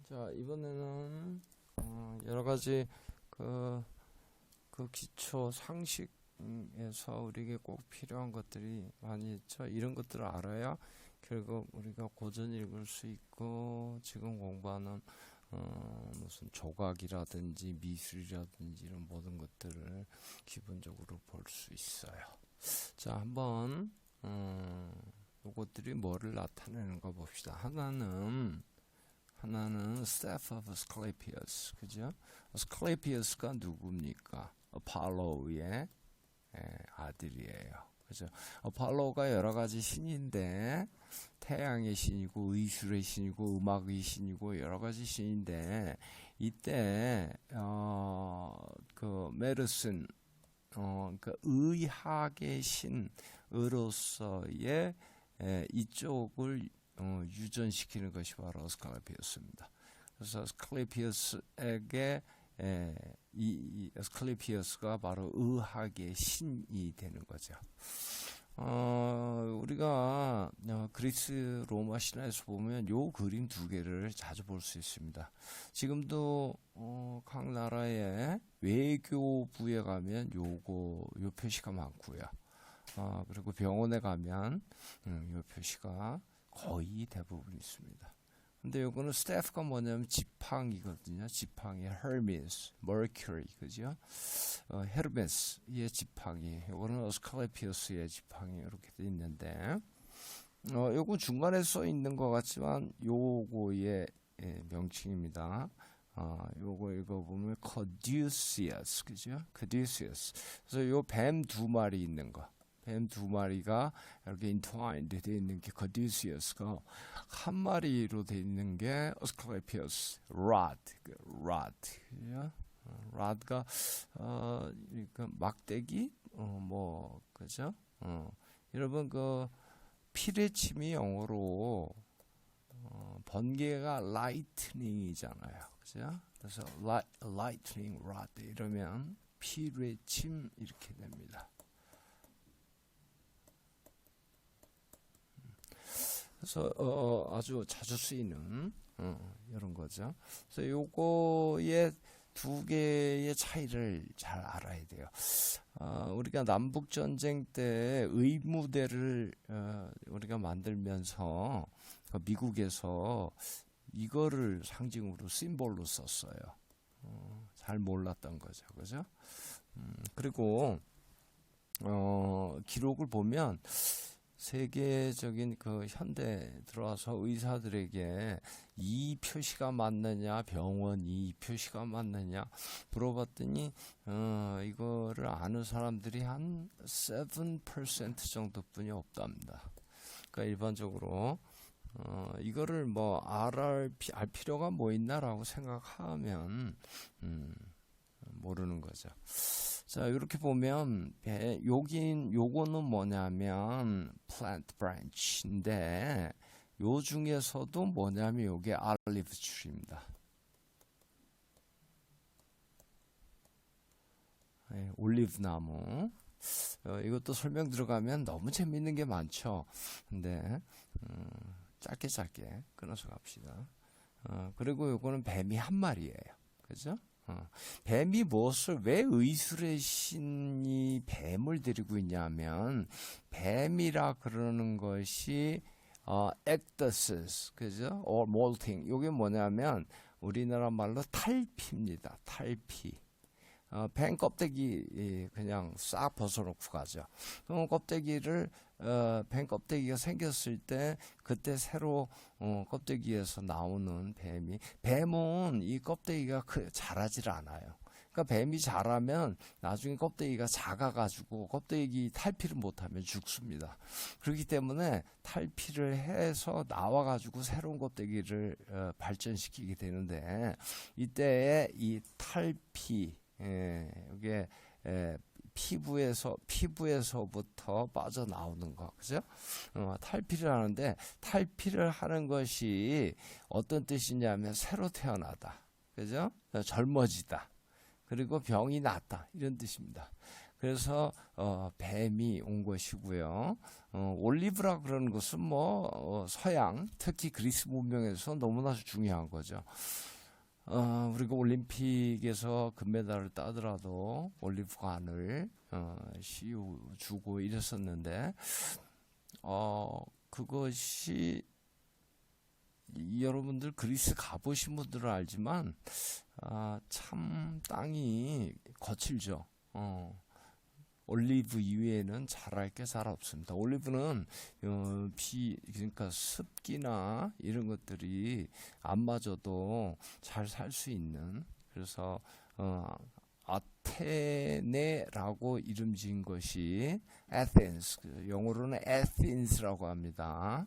자, 이번에는 여러 가지 그 기초 상식에서 우리에게 꼭 필요한 것들이 많이 있죠. 이런 것들을 알아야 결국 우리가 고전 읽을 수 있고 지금 공부하는 무슨 조각이라든지 미술이라든지 이런 모든 것들을 기본적으로 볼 수 있어요. 자, 한번 이것들이 뭐를 나타내는가 봅시다. 하나는 staff of Asclepius, 그죠? Asclepius가 누굽니까? 아폴로의 아들이에요. 그죠? 아폴로가 여러 가지 신인데 태양의 신이고 의술의 신이고 음악의 신이고 여러 가지 신인데 이때 그 메르슨 그 의학의 신으로서의 이쪽을 유전시키는 것이 바로 아스클레피우스입니다. 그래서 아스클레피우스에게 이 아스클레피우스가 바로 의학의 신이 되는 거죠. 우리가 그리스 로마 신화에서 보면 요 그림 두 개를 자주 볼 수 있습니다. 지금도 각 나라의 외교부에 가면 요 표시가 많고요. 그리고 병원에 가면 요 표시가 거의 대부분 있습니다. 근데 요거는 스태프가 뭐냐면 지팡이거든요. 지팡이, Hermes, Mercury, 그죠? 헤르메스의 지팡이, 요거는 어스클레피우스의 지팡이 이렇게 돼 있는데, 요거 중간에 써 있는 것 같지만 요거의 명칭입니다. 요거 읽어보면 Caduceus, 그죠? Caduceus. 그래서 요 뱀 두 마리 있는 거. 뱀 두 마리가 이렇게 entwined 되어 있는 게 Caduceus가 한 마리로 되어 있는 게 Asclepius, rod, 그죠? rod가 그러니까 막대기, 그죠? 여러분 그 피레침이 영어로 번개가 lightning이잖아요, 그죠? 그래서 lightning rod 이러면 피레침 이렇게 됩니다. 그래서 아주 자주 쓰이는 이런 거죠. 그래서 요거의 두 개의 차이를 잘 알아야 돼요. 우리가 남북 전쟁 때 의무대를 우리가 만들면서 미국에서 이거를 상징으로 심볼로 썼어요. 잘 몰랐던 거죠, 그죠? 그리고 기록을 보면. 세계적인 그 현대 들어와서 의사들에게 이 표시가 맞느냐, 병원 이 표시가 맞느냐 물어봤더니 이거를 아는 사람들이 한 7% 정도뿐이 없답니다. 그러니까 일반적으로 이거를 뭐 알 필요가 뭐 있나라고 생각하면 모르는 거죠. 자, 이렇게 보면 요거는 뭐냐면 plant branch인데 요 중에서도 뭐냐면 요게 olive tree입니다. 올리브 나무. 이것도 설명 들어가면 너무 재밌는 게 많죠. 근데 짧게 끊어서 갑시다. 그리고 요거는 뱀이 한 마리예요. 그죠? 뱀이 왜 의술의 신이 뱀을 데리고 있냐면 뱀이라 그러는 것이 ecdysis, 그죠? or molting. 이게 뭐냐면 우리나라 말로 탈피입니다. 탈피. 뱀 껍데기 그냥 싹 벗어놓고 가죠. 그럼 뱀 껍데기가 생겼을 때 그때 새로 껍데기에서 나오는 뱀은 이 껍데기가 자라질 않아요. 그러니까 뱀이 자라면 나중에 껍데기가 작아가지고 껍데기 탈피를 못하면 죽습니다. 그렇기 때문에 탈피를 해서 나와가지고 새로운 껍데기를 발전시키게 되는데 이때에 이 탈피 이게 피부에서부터 빠져나오는 거, 그죠? 탈피를 하는데 탈피를 하는 것이 어떤 뜻이냐면 새로 태어나다, 그죠? 젊어지다, 그리고 병이 낫다 이런 뜻입니다. 그래서 뱀이 온 것이고요. 올리브라 그러는 것은 뭐 서양, 특히 그리스 문명에서 너무나 중요한 거죠. 우리가 올림픽에서 금메달을 따더라도 올리브관을 씌워주고 이랬었는데 그것이 여러분들 그리스 가보신 분들은 알지만 참 땅이 거칠죠. 올리브 이외에는 자랄 게 잘 없습니다. 올리브는 그러니까 습기나 이런 것들이 안 맞아도 잘 살 수 있는, 그래서 아테네라고 이름 지은 것이 에덴스, 영어로는 에덴스라고 합니다.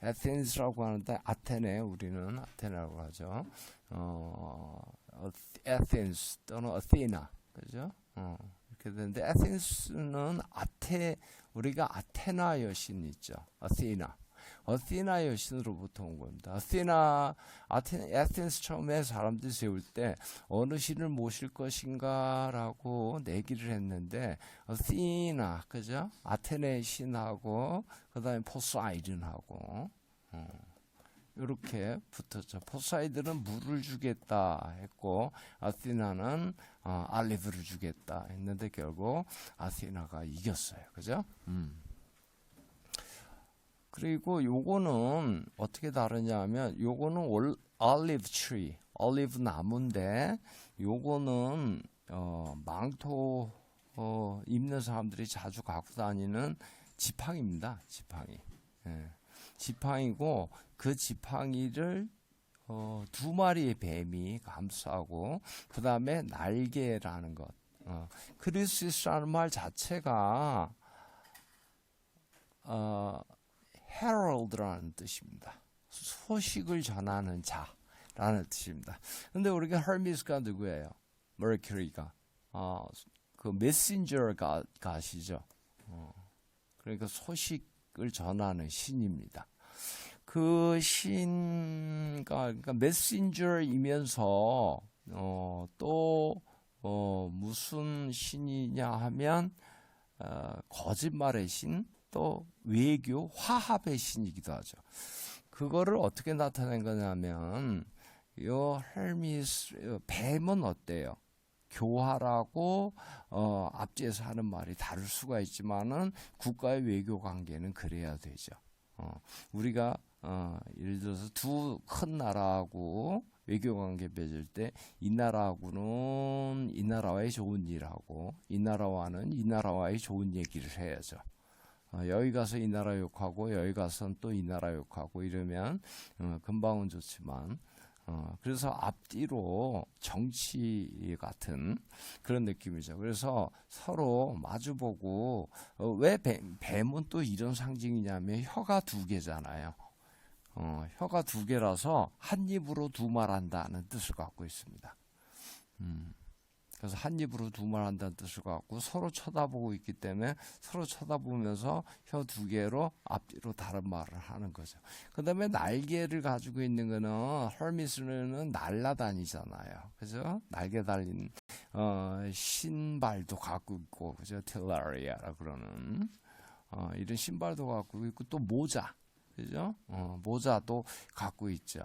에덴스라고 하는데 아테네, 우리는 아테네라고 하죠. 에덴스 또는 아테나, 그죠? 이렇게 되는데 에덴스는 우리가 아테나 여신 있죠. 아테나 여신으로부터 온 겁니다. 에덴스 처음에 사람들이 세울 때 어느 신을 모실 것인가라고 내기를 했는데 아테나, 그죠? 아테네 신하고 그다음에 포사이돈하고 이렇게 붙었죠. 포사이돈은 물을 주겠다 했고 아테나는 알리브를 주겠다 했는데 결국 아테나가 이겼어요. 그죠? 그리고 요거는 어떻게 다르냐 하면 요거는 올리브 트리, 올리브 나무인데 요거는 망토 입는 사람들이 자주 갖고 다니는 지팡이입니다. 지팡이. 예. 지팡이고 그 지팡이를 두 마리의 뱀이 감싸고 그 다음에 날개라는 것. 크리스라는 말 자체가 herald라는 뜻입니다. 소식을 전하는 자라는 뜻입니다. 근데 우리가 헤르미스가 누구예요? 머큐리가 그 메신저 가시죠. 그러니까 소식을 전하는 신입니다. 그 신가 그러니까 메신저이면서 또 무슨 신이냐 하면 거짓말의 신, 또 외교, 화합의 신이기도 하죠. 그거를 어떻게 나타낸 거냐면 요 헬미스 뱀은 어때요? 교활하고 앞뒤에서 하는 말이 다를 수가 있지만은 국가의 외교 관계는 그래야 되죠. 우리가 예를 들어서 두 큰 나라하고 외교 관계 맺을 때 이 나라하고는 이 나라와의 좋은 일하고 이 나라와는 이 나라와의 좋은 얘기를 해야죠. 여기 가서 이 나라 욕하고 여기 가서는 또 이 나라 욕하고 이러면 금방은 좋지만 그래서 앞뒤로 정치 같은 그런 느낌이죠. 그래서 서로 마주보고 왜 뱀은 또 이런 상징이냐면 혀가 두 개잖아요. 혀가 두 개라서 한 입으로 두 말한다는 뜻을 갖고 있습니다. 그래서 한 입으로 두 말 한다는 뜻을 갖고 서로 쳐다보고 있기 때문에 서로 쳐다보면서 혀 두 개로 앞뒤로 다른 말을 하는 거죠. 그 다음에 날개를 가지고 있는 거는 헐미스는 날아다니잖아요. 그죠? 날개 달린 신발도 갖고 있고, 그죠? 틸라리아라 그러는 이런 신발도 갖고 있고 또 모자. 그죠? 모자도 갖고 있죠.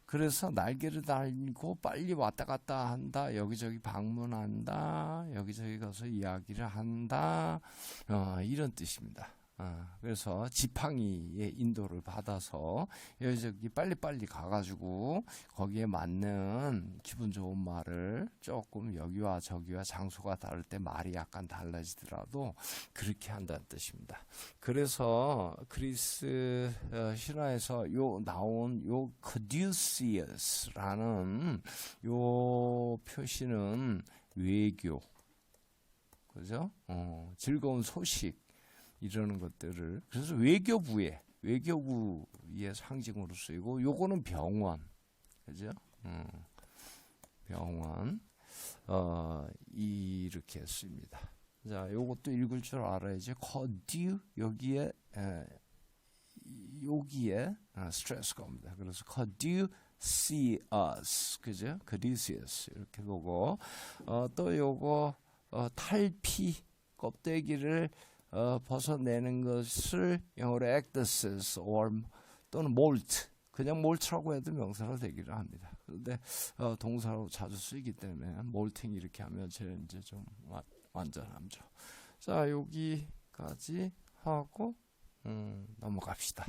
그래서 날개를 달고 빨리 왔다 갔다 한다. 여기저기 방문한다. 여기저기 가서 이야기를 한다. 이런 뜻입니다. 그래서 지팡이의 인도를 받아서 여기저기 빨리빨리 가가지고 거기에 맞는 기분 좋은 말을 조금 여기와 저기와 장소가 다를 때 말이 약간 달라지더라도 그렇게 한다는 뜻입니다. 그래서 그리스 신화에서 나온 요 카듀시어스라는 요 표시는 외교, 그죠? 즐거운 소식 이러는 것들을, 그래서 외교부의 상징으로 쓰이고, 요거는 병원, 그죠? 병원, 이렇게 씁니다. 자, 요것도 읽을 줄 알아야지. 커듀, 여기에 스트레스가 옵니다. 그래서 caduceus, 그죠? caduceus 이렇게 보고, 또 요거 탈피 껍데기를 벗어내는 것을 영어로 ectasis or 또는 molt 그냥 몰트라고 해도 명사가 되기를 합니다. 그런데 동사로 자주 쓰이기 때문에 몰팅 이렇게 하면 제일 이제 좀 완전하죠. 자 여기까지 하고 넘어갑시다.